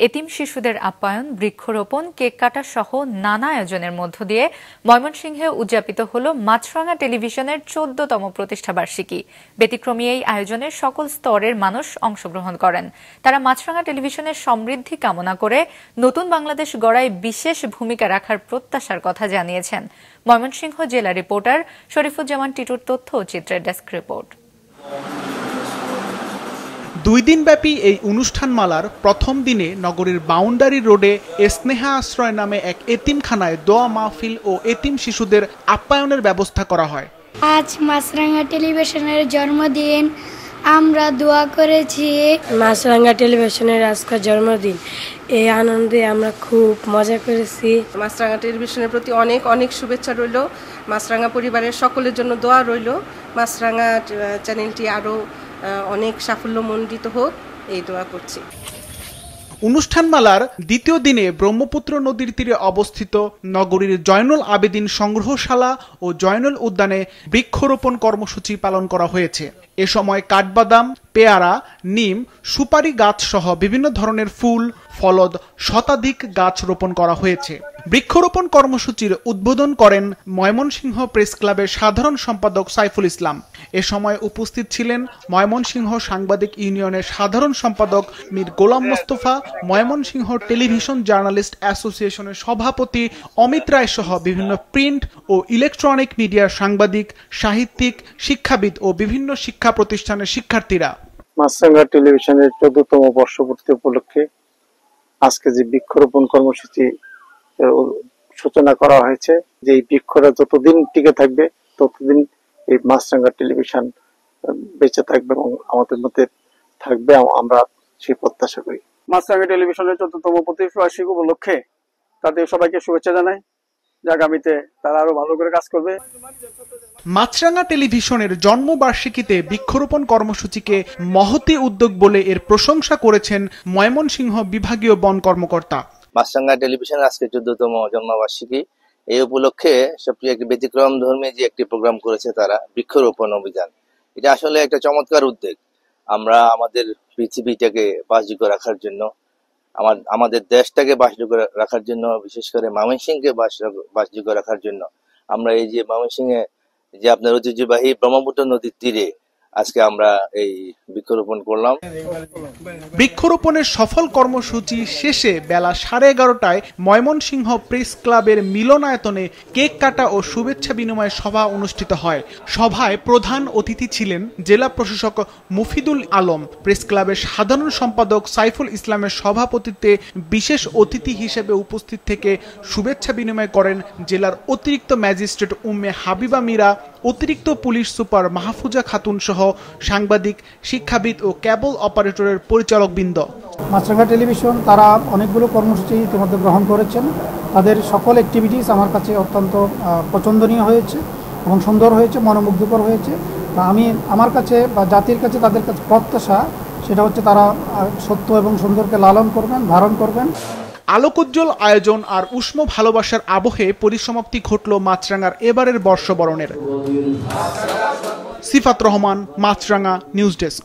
এতিম শিশুদের আপ্যায়ন, বৃক্ষরোপণ, কেক কাটা সহ নানা আয়োজনের মধ্য দিয়ে ময়মনসিংহে উদযাপিত হল মাছরাঙা টেলিভিশনের ১৪তম প্রতিষ্ঠাবার্ষিকী। ব্যতিক্রমী এই আয়োজনে সকল স্তরের মানুষ অংশগ্রহণ করেন। তারা মাছরাঙা টেলিভিশনের সমৃদ্ধি কামনা করে নতুন বাংলাদেশ গড়ায় বিশেষ ভূমিকা রাখার প্রত্যাশার কথা জানিয়েছেন। ময়মনসিংহ জেলা রিপোর্টার শরীফুজ্জামান টিটুর তথ্য ও চিত্রের ডেস্ক রিপোর্ট। ২ দিনব্যাপী এই অনুষ্ঠানমালার প্রথম দিনে নগরীর বাউন্ডারি রোডে স্নেহা আশ্রয় নামে এক এতিমখানায় দোয়া মাহফিল ও এতিম শিশুদের আপ্যায়নের ব্যবস্থা করা হয়। আজ মাছরাঙা টেলিভিশনের জন্মদিন, আমরা দোয়া করেছি। মাছরাঙা টেলিভিশনের আজকের জন্মদিন, এই আনন্দে আমরা খুব মজা করেছি। মাছরাঙা টেলিভিশনের প্রতি অনেক অনেক শুভেচ্ছা রইল। মাছরাঙা পরিবারের সকলের জন্য দোয়া রইল। মাছরাঙা চ্যানেলটি আরও অনেক সাফল্যমণ্ডিত হোক, এই দোয়া করছি। অনুষ্ঠানমালার দ্বিতীয় দিনে ব্রহ্মপুত্র নদীর তীরে অবস্থিত নগরীর জয়নুল আবেদিন সংগ্রহশালা ও জয়নুল উদ্যানে বৃক্ষরোপণ কর্মসূচি পালন করা হয়েছে। এ সময় কাঠবাদাম, পেয়ারা, নিম, সুপারি গাছ সহ বিভিন্ন ধরনের ফুল, ফলদ শতাধিক গাছ রোপণ করা হয়েছে। বৃক্ষরোপণ কর্মসূচির উদ্বোধন করেন ময়মনসিংহ প্রেস ক্লাবের সাধারণ সম্পাদক সাইফুল ইসলাম। এ সময় উপস্থিত ছিলেন ময়মনসিংহ সাংবাদিক ইউনিয়নের সাধারণ সম্পাদক মীর গোলাম মোস্তফা, ময়মনসিংহ টেলিভিশন জার্নালিস্ট অ্যাসোসিয়েশনের সভাপতি অমিত রায় সহ বিভিন্ন প্রিন্ট ও ইলেকট্রনিক মিডিয়ার সাংবাদিক, সাহিত্যিক, শিক্ষাবিদ ও বিভিন্ন শিক্ষা প্রতিষ্ঠানের শিক্ষার্থীরা। মাছরাঙা টেলিভিশনের ১৪তম বর্ষপূর্তি উপলক্ষে আজকে যে বৃক্ষরোপণ কর্মসূচি সূচনা করা হয়েছে, যে এই বৃক্ষরা যতদিন টিকে থাকবে ততদিন এই মাছরাঙা টেলিভিশন বেঁচে থাকবে এবং আমাদের মধ্যে থাকবে, আমরা সেই প্রত্যাশা করি। মাছরাঙা টেলিভিশনের ১৪তম প্রতিষ্ঠাবার্ষিকী উপলক্ষে তাদের সবাইকে শুভেচ্ছা জানাই, যে আগামীতে তারা আরো ভালো করে কাজ করবে। মাছরাঙা টেলিভিশনের জন্মবার্ষিকীতে বৃক্ষরোপণ কর্মসূচিকে মহতি উদ্যোগ বলে এর প্রশংসা করেছেন ময়মনসিংহ বিভাগীয় বন কর্মকর্তা। মাছরাঙা টেলিভিশন আজকে ১৪তম জন্মবার্ষিকী, এই উপলক্ষে সবচেয়ে একটি ব্যতিক্রম ধর্মী যে একটি প্রোগ্রাম করেছে তারা, বৃক্ষরোপণ অভিযান। এটা আসলে একটা চমৎকার উদ্যোগ। আমরা আমাদের পৃথিবীটাকে বাসযোগ্য রাখার জন্য, আমাদের দেশটাকে বাসযোগ্য রাখার জন্য, বিশেষ করে ময়মনসিংহকে বাসযোগ্য রাখার জন্য আমরা এই যে ময়মনসিংহে যে আপনার ঐতিহ্যবাহী ব্রহ্মপুত্র নদীর তীরে আজকে আমরা এই বৃক্ষরোপণ করলাম। বৃক্ষরোপণের সফল কর্মসূচি শেষে বেলা 11:30টায় ময়মনসিংহ প্রেস ক্লাবের মিলনায়তনে কেক কাটা ও শুভেচ্ছা বিনিময় সভা অনুষ্ঠিত হয়। সভায় প্রধান অতিথি ছিলেন জেলা প্রশাসক মুফিদুল আলম। প্রেস ক্লাবের সাধারণ সম্পাদক সাইফুল ইসলামের সভাপতিত্বে বিশেষ অতিথি হিসেবে উপস্থিত থেকে শুভেচ্ছা বিনিময় করেন জেলার অতিরিক্ত ম্যাজিস্ট্রেট উম্মে হাবিবা মীরা, অতিরিক্ত পুলিশ সুপার মাহফুজা খাতুন সহ সাংবাদিক, শিক্ষাবিদ ও কেবল অপারেটরের পরিচালকবৃন্দ। মাছরাঙা টেলিভিশন তারা অনেকগুলো কর্মসূচি ইতিমধ্যে গ্রহণ করেছেন। তাদের সকল অ্যাক্টিভিটিস আমার কাছে অত্যন্ত পছন্দনীয় হয়েছে এবং সুন্দর হয়েছে, মনোমুগ্ধকর হয়েছে। আমি আমার কাছে বা জাতির কাছে তাদের কাছে প্রত্যাশা, সেটা হচ্ছে তারা সত্য এবং সুন্দরকে লালন করবেন, ধারণ করবেন। আলোকোজ্জ্বল আয়োজন আর উষ্ণ ভালোবাসার আবহে পরিসমাপ্তি ঘটল মাছরাঙার এবারের বর্ষবরণের। সিফাত রহমান, মাছরাঙা নিউজ ডেস্ক।